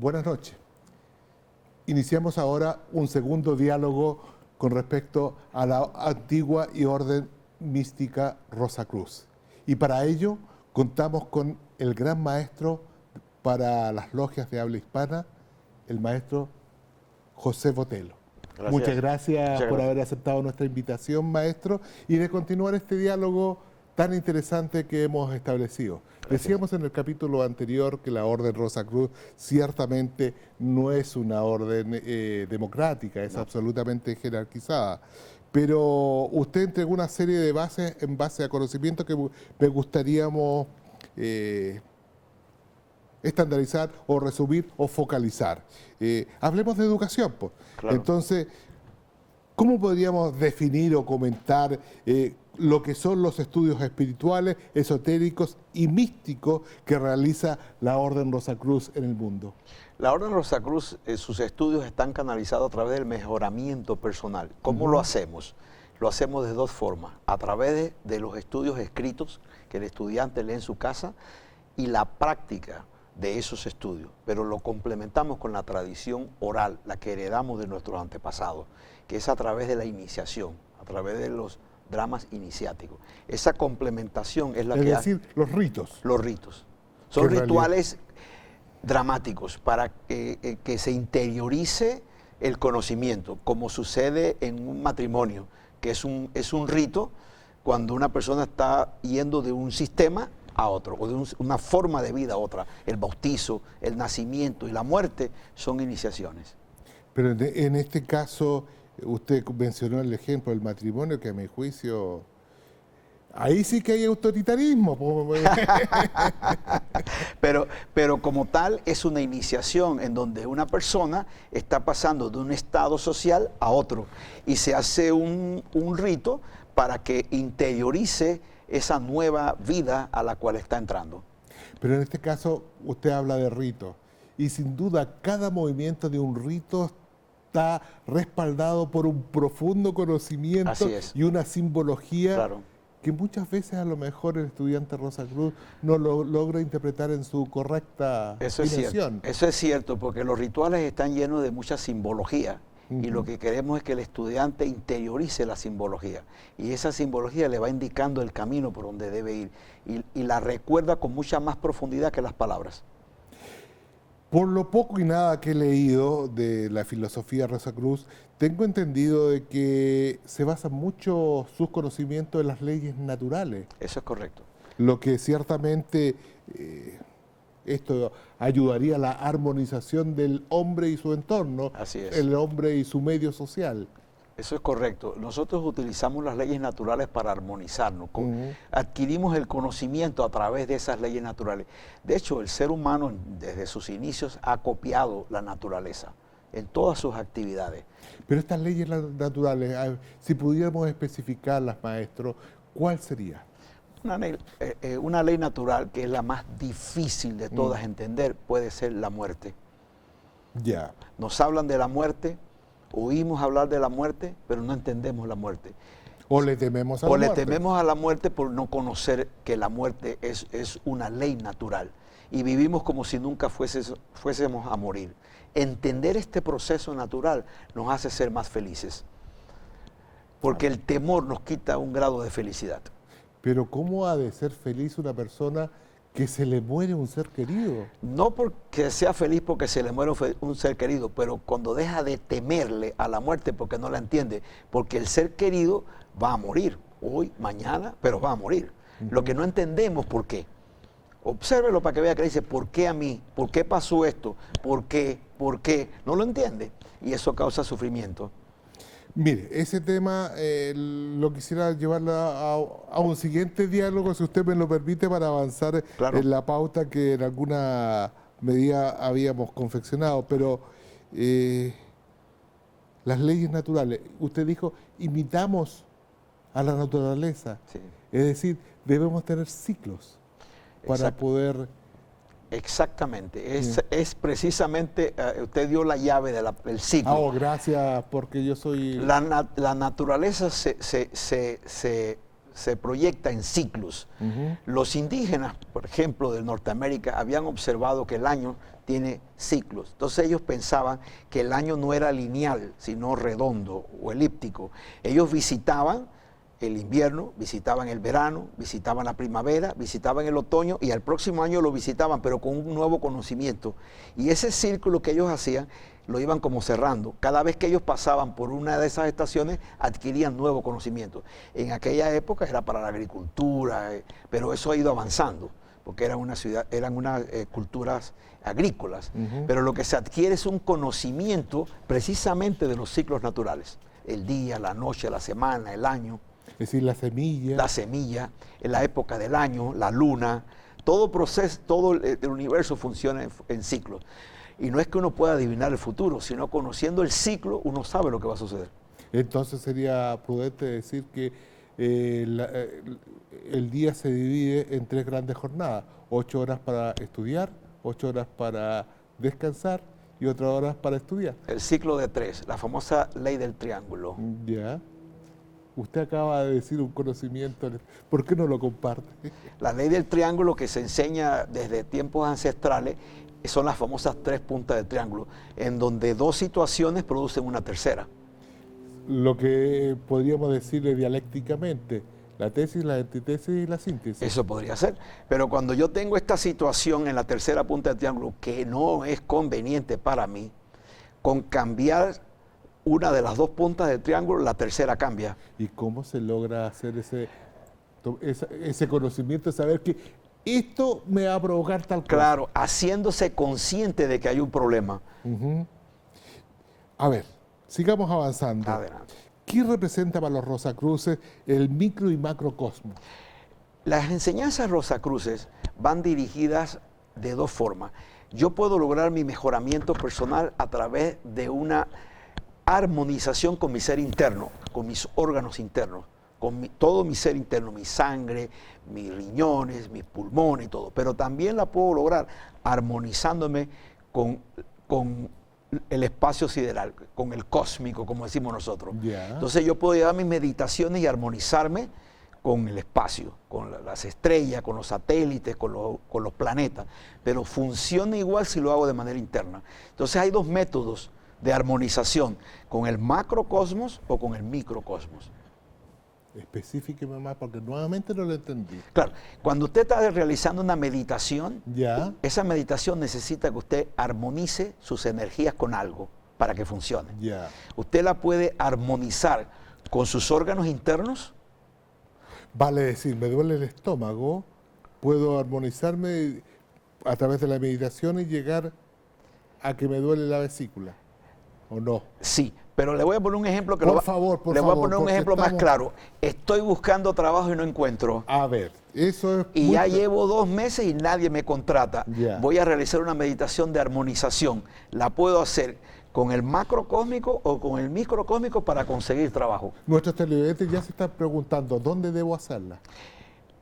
Buenas noches. Iniciamos ahora un segundo diálogo con respecto a la antigua y orden mística Rosacruz. Y para ello contamos con el gran maestro para las logias de habla hispana, el maestro José Botelho. Gracias. Muchas gracias por haber aceptado nuestra invitación, maestro, y de continuar este diálogo tan interesante que hemos establecido. Gracias. Decíamos en el capítulo anterior que la Orden Rosacruz ciertamente no es una orden democrática, es absolutamente jerarquizada. Pero usted entregó una serie de bases en base a conocimientos que me gustaríamos estandarizar o resumir o focalizar. Hablemos de educación, pues. Claro. Entonces, ¿cómo podríamos definir o comentar lo que son los estudios espirituales, esotéricos y místicos que realiza la Orden Rosacruz en el mundo? La Orden Rosacruz, sus estudios están canalizados a través del mejoramiento personal. ¿Cómo lo hacemos? Lo hacemos de dos formas, a través de los estudios escritos que el estudiante lee en su casa y la práctica de esos estudios, pero lo complementamos con la tradición oral, la que heredamos de nuestros antepasados, que es a través de la iniciación, a través de los dramas iniciáticos. Esa complementación es la que hace... Es decir, los ritos. Los ritos. Son rituales dramáticos para que se interiorice el conocimiento, como sucede en un matrimonio, que es un rito cuando una persona está yendo de un sistema a otro, o de una forma de vida a otra. El bautizo, el nacimiento y la muerte son iniciaciones. Pero en este caso, usted mencionó el ejemplo del matrimonio, que a mi juicio, ahí sí que hay autoritarismo. Pero como tal, es una iniciación en donde una persona está pasando de un estado social a otro, y se hace un rito para que interiorice esa nueva vida a la cual está entrando. Pero en este caso usted habla de rito, y sin duda cada movimiento de un rito está respaldado por un profundo conocimiento y una simbología que muchas veces a lo mejor el estudiante Rosacruz no lo logra interpretar en su correcta dimensión. Eso es cierto, porque los rituales están llenos de mucha simbología. Y lo que queremos es que el estudiante interiorice la simbología. Y esa simbología le va indicando el camino por donde debe ir. Y la recuerda con mucha más profundidad que las palabras. Por lo poco y nada que he leído de la filosofía Rosacruz, tengo entendido de que se basa mucho sus conocimientos en las leyes naturales. Eso es correcto. Lo que ciertamente... esto ayudaría a la armonización del hombre y su entorno, el hombre y su medio social. Eso es correcto. Nosotros utilizamos las leyes naturales para armonizarnos. Adquirimos el conocimiento a través de esas leyes naturales. De hecho, el ser humano desde sus inicios ha copiado la naturaleza en todas sus actividades. Pero estas leyes naturales, si pudiéramos especificarlas, maestro, ¿cuál sería? Una ley natural que es la más difícil de todas entender puede ser la muerte. Ya. Nos hablan de la muerte, oímos hablar de la muerte, pero no entendemos la muerte. O le tememos a la muerte. O le tememos a la muerte por no conocer que la muerte es una ley natural. Y vivimos como si nunca fuésemos a morir. Entender este proceso natural nos hace ser más felices. Porque el temor nos quita un grado de felicidad. Pero ¿cómo ha de ser feliz una persona que se le muere un ser querido? No porque sea feliz porque se le muere un ser querido, pero cuando deja de temerle a la muerte porque no la entiende, porque el ser querido va a morir, hoy, mañana, pero va a morir. Lo que no entendemos, ¿por qué? Obsérvelo para que vea que dice, ¿por qué a mí? ¿Por qué pasó esto? ¿Por qué? ¿Por qué? No lo entiende y eso causa sufrimiento. Mire, ese tema lo quisiera llevar a un siguiente diálogo, si usted me lo permite, para avanzar en la pauta que en alguna medida habíamos confeccionado. Pero las leyes naturales, usted dijo, imitamos a la naturaleza. Sí. Es decir, debemos tener ciclos para poder... Exactamente, es precisamente, usted dio la llave del ciclo. Oh, gracias, porque yo soy... La naturaleza se proyecta en ciclos. Los indígenas, por ejemplo, de Norteamérica, habían observado que el año tiene ciclos. Entonces ellos pensaban que el año no era lineal, sino redondo o elíptico. Ellos visitaban el invierno, visitaban el verano, visitaban la primavera, visitaban el otoño y al próximo año lo visitaban, pero con un nuevo conocimiento. Y ese círculo que ellos hacían lo iban como cerrando. Cada vez que ellos pasaban por una de esas estaciones adquirían nuevo conocimiento. En aquella época era para la agricultura, pero eso ha ido avanzando, porque eran unas culturas agrícolas. Pero lo que se adquiere es un conocimiento precisamente de los ciclos naturales. El día, la noche, la semana, el año. Es decir, la semilla. La semilla, en la época del año, la luna, todo proceso, todo el universo funciona en ciclos. Y no es que uno pueda adivinar el futuro, sino conociendo el ciclo, uno sabe lo que va a suceder. Entonces sería prudente decir que el día se divide en 3 grandes jornadas: 8 horas para estudiar, 8 horas para descansar y otras horas para estudiar. El ciclo de 3, la famosa ley del triángulo. Ya. Usted acaba de decir un conocimiento, ¿por qué no lo comparte? La ley del triángulo, que se enseña desde tiempos ancestrales, son las famosas 3 puntas del triángulo, en donde 2 situaciones producen una tercera. Lo que podríamos decirle dialécticamente, la tesis, la antítesis y la síntesis. Eso podría ser, pero cuando yo tengo esta situación en la tercera punta del triángulo que no es conveniente para mí, con cambiar una de las 2 puntas del triángulo, la tercera cambia. ¿Y cómo se logra hacer ese conocimiento de saber que esto me va a provocar tal cosa? Claro, haciéndose consciente de que hay un problema. A ver, sigamos avanzando. Adelante. ¿Qué representa para los Rosacruces el micro y macrocosmos? Las enseñanzas Rosacruces van dirigidas de 2 formas. Yo puedo lograr mi mejoramiento personal a través de una armonización con mi ser interno, con mis órganos internos, con todo mi ser interno, mi sangre, mis riñones, mis pulmones y todo. Pero también la puedo lograr armonizándome con el espacio sideral, con el cósmico, como decimos nosotros. Entonces yo puedo llevar mis meditaciones y armonizarme con el espacio, con las estrellas, con los satélites, con los planetas, pero funciona igual si lo hago de manera interna. Entonces hay 2 métodos de armonización, con el macrocosmos o con el microcosmos. Específiqueme más, porque nuevamente no lo entendí. Claro, cuando usted está realizando una meditación, ¿ya? Esa meditación necesita que usted armonice sus energías con algo para que funcione. Ya. Usted la puede armonizar con sus órganos internos. Vale decir, me duele el estómago, puedo armonizarme a través de la meditación y llegar a que me duele la vesícula, ¿o no? Sí, pero le voy a poner un ejemplo que por favor, le voy a poner un ejemplo más claro. Estoy buscando trabajo y no encuentro. A ver, eso es... Y ya llevo 2 meses y nadie me contrata. Ya. Voy a realizar una meditación de armonización. La puedo hacer con el macrocósmico o con el microcósmico para conseguir trabajo. Nuestros televidentes ya se están preguntando, ¿dónde debo hacerla?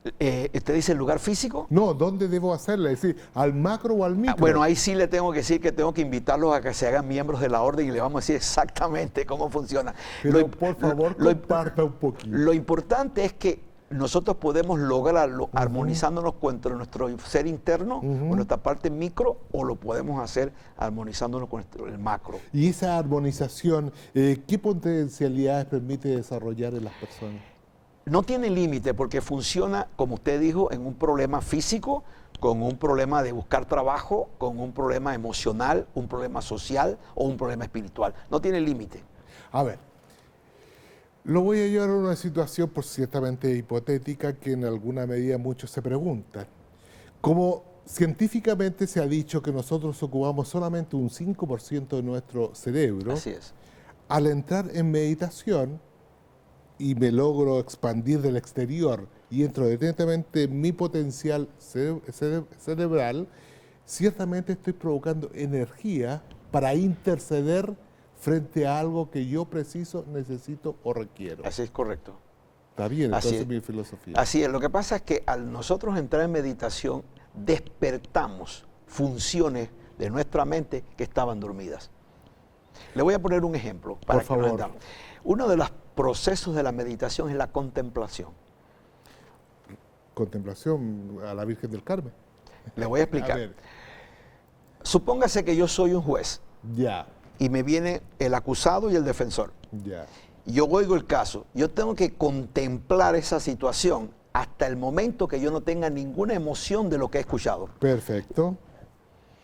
¿Usted dice el lugar físico? No, ¿dónde debo hacerla? Es decir, ¿al macro o al micro? Bueno, ahí sí le tengo que decir que tengo que invitarlos a que se hagan miembros de la orden y le vamos a decir exactamente cómo funciona. Pero por favor, comparta un poquito. Lo importante es que nosotros podemos lograrlo armonizándonos con nuestro ser interno, con nuestra parte micro, o lo podemos hacer armonizándonos con el macro. Y esa armonización, ¿qué potencialidades permite desarrollar en las personas? No tiene límite porque funciona, como usted dijo, en un problema físico, con un problema de buscar trabajo, con un problema emocional, un problema social o un problema espiritual. No tiene límite. A ver, lo voy a llevar a una situación por ciertamente hipotética que en alguna medida muchos se preguntan. Como científicamente se ha dicho que nosotros ocupamos solamente un 5% de nuestro cerebro, así es. Al entrar en meditación y me logro expandir del exterior y entro directamente en mi potencial cerebral, ciertamente estoy provocando energía para interceder frente a algo que yo preciso, necesito o requiero. Así es correcto. Está bien, entonces es mi filosofía. Así es, lo que pasa es que al nosotros entrar en meditación, despertamos funciones de nuestra mente que estaban dormidas. Le voy a poner un ejemplo para Por favor. Uno de los procesos de la meditación es la contemplación. contemplación a la Virgen del Carmen. Le voy a A explicar. ver, Supóngase que yo soy un juez ya, y me viene el acusado y el defensor. ya. Yo oigo el caso. Yo tengo que contemplar esa situación hasta el momento que yo no tenga ninguna emoción de lo que he escuchado. Perfecto.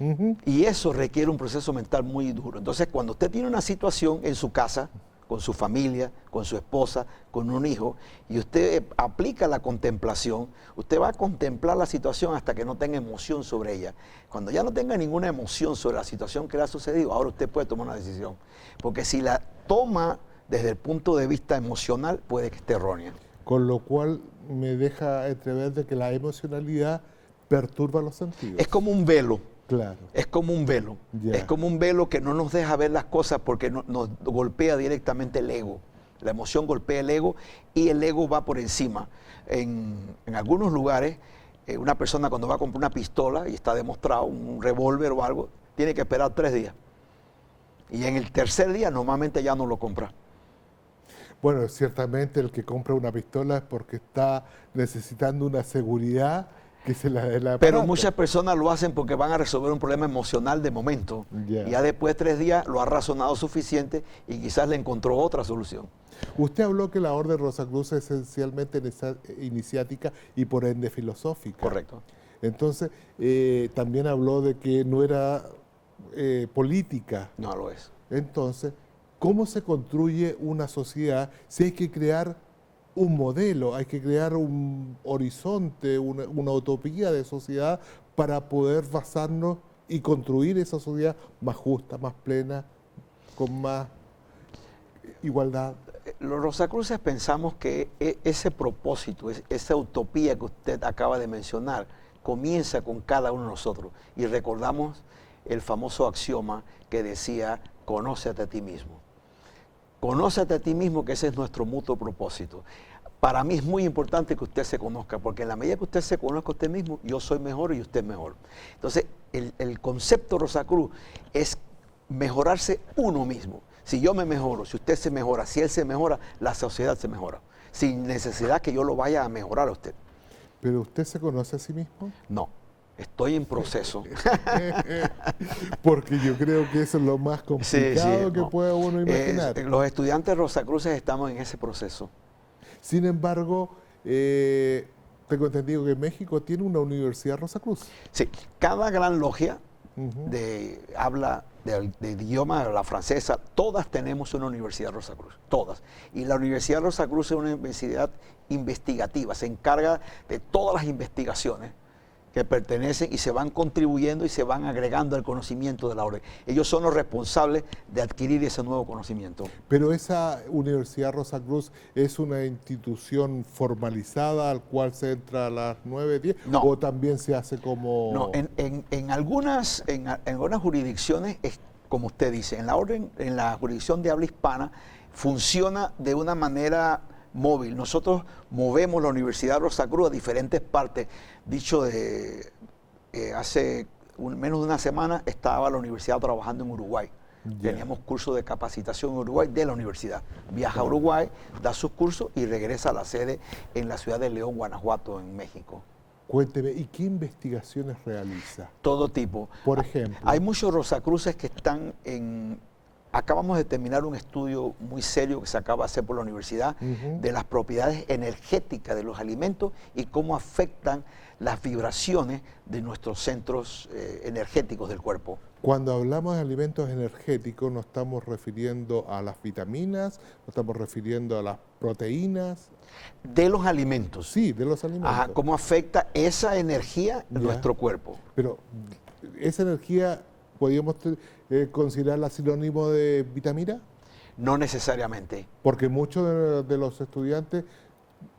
Ujú. Y eso requiere un proceso mental muy duro. Entonces, cuando usted tiene una situación en su casa, con su familia, con su esposa, con un hijo, y usted aplica la contemplación, usted va a contemplar la situación hasta que no tenga emoción sobre ella. Cuando ya no tenga ninguna emoción sobre la situación que le ha sucedido, ahora usted puede tomar una decisión. Porque si la toma desde el punto de vista emocional, puede que esté errónea. Con lo cual me deja entrever de que la emocionalidad perturba los sentidos. Es como un velo. Claro. Es como un velo. Ya. Es como un velo que no nos deja ver las cosas porque nos golpea directamente el ego. La emoción golpea el ego y el ego va por encima. En algunos lugares, una persona cuando va a comprar una pistola y está demostrado, un revólver o algo, tiene que esperar 3 días. Y en el tercer día normalmente ya no lo compra. Bueno, ciertamente el que compra una pistola es porque está necesitando una seguridad que se la dé la Pero aparato. muchas personas lo hacen porque van a resolver un problema emocional de momento. Ya. Y ya después de 3 días lo ha razonado suficiente y quizás le encontró otra solución. Usted habló que la Orden Rosacruz es esencialmente iniciática y por ende filosófica. Correcto. Entonces, también habló de que no era política. No lo es. Entonces, ¿cómo se construye una sociedad si hay que crear un modelo, hay que crear un horizonte, una utopía de sociedad para poder basarnos y construir esa sociedad más justa, más plena, con más igualdad? Los Rosacruces pensamos que ese propósito, esa utopía que usted acaba de mencionar, comienza con cada uno de nosotros. Y recordamos el famoso axioma que decía, conócete a ti mismo. Conócete a ti mismo, que ese es nuestro mutuo propósito. Para mí es muy importante que usted se conozca, porque en la medida que usted se conozca a usted mismo, yo soy mejor y usted es mejor. Entonces, el concepto Rosacruz es mejorarse uno mismo. Si yo me mejoro, si usted se mejora, si él se mejora, la sociedad se mejora. Sin necesidad que yo lo vaya a mejorar a usted. ¿Pero usted se conoce a sí mismo? No, estoy en proceso. Porque yo creo que eso es lo más complicado que no. puede uno imaginar. Los estudiantes Rosacruces estamos en ese proceso. Sin embargo, tengo entendido que México tiene una universidad Rosacruz. Sí, cada gran logia Ujú. de habla de idioma, la francesa, todas tenemos una universidad Rosacruz, todas. Y la Universidad Rosacruz es una universidad investigativa, se encarga de todas las investigaciones que pertenecen y se van contribuyendo y se van agregando al conocimiento de la orden. Ellos son los responsables de adquirir ese nuevo conocimiento. Pero esa Universidad Rosacruz es una institución formalizada al cual se entra a las 9, 10, No. o también se hace como... No, en algunas jurisdicciones, es como usted dice, en la orden, en la jurisdicción de habla hispana, funciona de una manera móvil. Nosotros movemos la Universidad Rosacruz a diferentes partes. Dicho de hace menos de una semana estaba la universidad trabajando en Uruguay. Ya. Teníamos cursos de capacitación en Uruguay de la universidad. Viaja a Uruguay, da sus cursos y regresa a la sede en la ciudad de León, Guanajuato, en México. Cuénteme, ¿y qué investigaciones realiza? Todo tipo. Por ejemplo. Hay muchos Rosacruces que están en... Acabamos de terminar un estudio muy serio que se acaba de hacer por la universidad Ujú. de las propiedades energéticas de los alimentos y cómo afectan las vibraciones de nuestros centros energéticos del cuerpo. Cuando hablamos de alimentos energéticos, nos estamos refiriendo a las vitaminas, nos estamos refiriendo a las proteínas. De los alimentos. Sí, de los alimentos. Ajá, cómo afecta esa energía en Ya. nuestro cuerpo. Pero esa energía, ¿podríamos considerarla sinónimo de vitamina? No necesariamente. Porque muchos de los estudiantes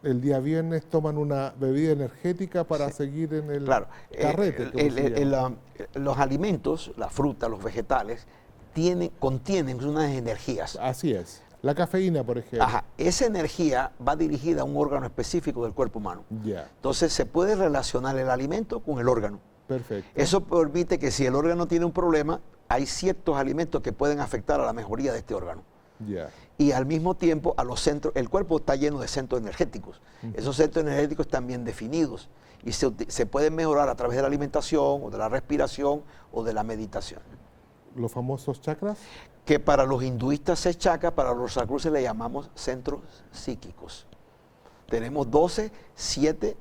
el día viernes toman una bebida energética para seguir en el Claro, carrete. como se llama. los alimentos, la fruta, los vegetales, contienen unas energías. Así es. La cafeína, por ejemplo. Ajá, esa energía va dirigida a un órgano específico del cuerpo humano. Ya, Entonces se puede relacionar el alimento con el órgano. perfecto. Eso permite que si el órgano tiene un problema, hay ciertos alimentos que pueden afectar a la mejoría de este órgano. Ya. Y al mismo tiempo a los centros, el cuerpo está lleno de centros energéticos. Esos centros energéticos están bien definidos y se pueden mejorar a través de la alimentación o de la respiración o de la meditación. ¿Los famosos chakras? Que para los hinduistas es chakra, para los rosacruces le llamamos centros psíquicos. Tenemos 12, 7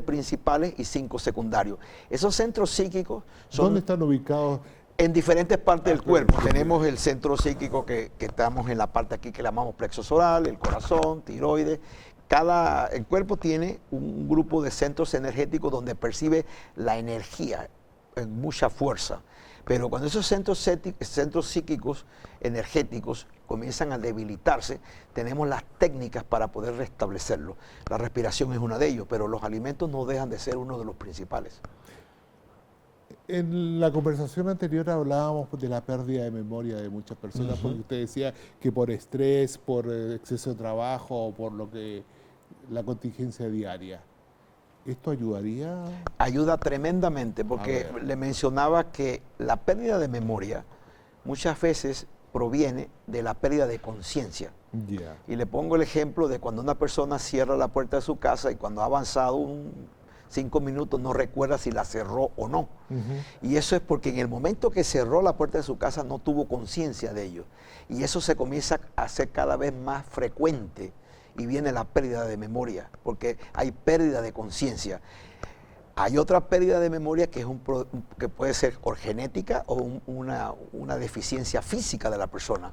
principales y 5 secundarios. Esos centros psíquicos son... ¿Dónde están ubicados? En diferentes partes del cuerpo. Tenemos el centro psíquico que estamos en la parte aquí que le llamamos plexo solar, el corazón, tiroides. El cuerpo tiene un grupo de centros energéticos donde percibe la energía en mucha fuerza. Pero cuando esos centros psíquicos energéticos comienzan a debilitarse, tenemos las técnicas para poder restablecerlo. La respiración es una de ellos, pero los alimentos no dejan de ser uno de los principales. En la conversación anterior hablábamos de la pérdida de memoria de muchas personas, porque usted decía que por estrés, por exceso de trabajo o por la contingencia diaria. ¿Esto ayudaría? Ayuda tremendamente, porque le mencionaba que la pérdida de memoria muchas veces proviene de la pérdida de conciencia. Yeah. Y le pongo el ejemplo de cuando una persona cierra la puerta de su casa y cuando ha avanzado 5 minutos no recuerda si la cerró o no. Y eso es porque en el momento que cerró la puerta de su casa no tuvo conciencia de ello. Y eso se comienza a hacer cada vez más frecuente y viene la pérdida de memoria, porque hay pérdida de conciencia. Hay otra pérdida de memoria que puede ser o genética o una deficiencia física de la persona.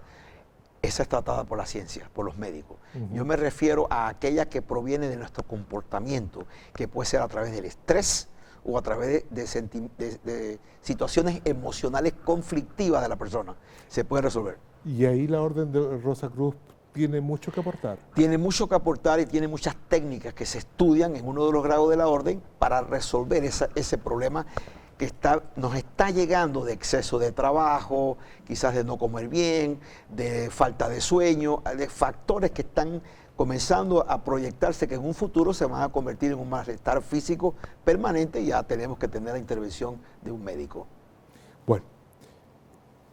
Esa es tratada por la ciencia, por los médicos. Yo me refiero a aquella que proviene de nuestro comportamiento, que puede ser a través del estrés o a través de situaciones emocionales conflictivas de la persona. Se puede resolver. Y ahí la Orden de Rosacruz tiene mucho que aportar. Tiene mucho que aportar y tiene muchas técnicas que se estudian en uno de los grados de la orden para resolver ese problema que nos está llegando de exceso de trabajo, quizás de no comer bien, de falta de sueño, de factores que están comenzando a proyectarse que en un futuro se van a convertir en un malestar físico permanente y ya tenemos que tener la intervención de un médico. Bueno,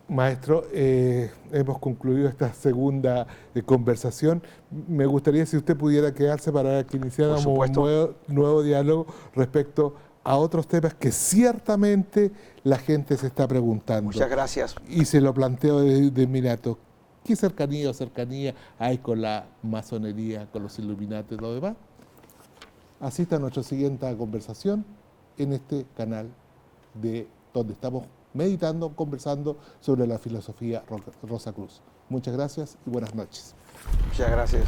maestro, hemos concluido esta segunda conversación. Me gustaría si usted pudiera quedarse para que iniciáramos un nuevo diálogo respecto a otros temas que ciertamente la gente se está preguntando. Muchas gracias. Y se lo planteo de inmediato. ¿Qué cercanía hay con la masonería, con los Illuminati y lo demás? Asista a nuestra siguiente conversación en este canal donde estamos meditando, conversando sobre la filosofía Rosacruz. Muchas gracias y buenas noches. Muchas gracias.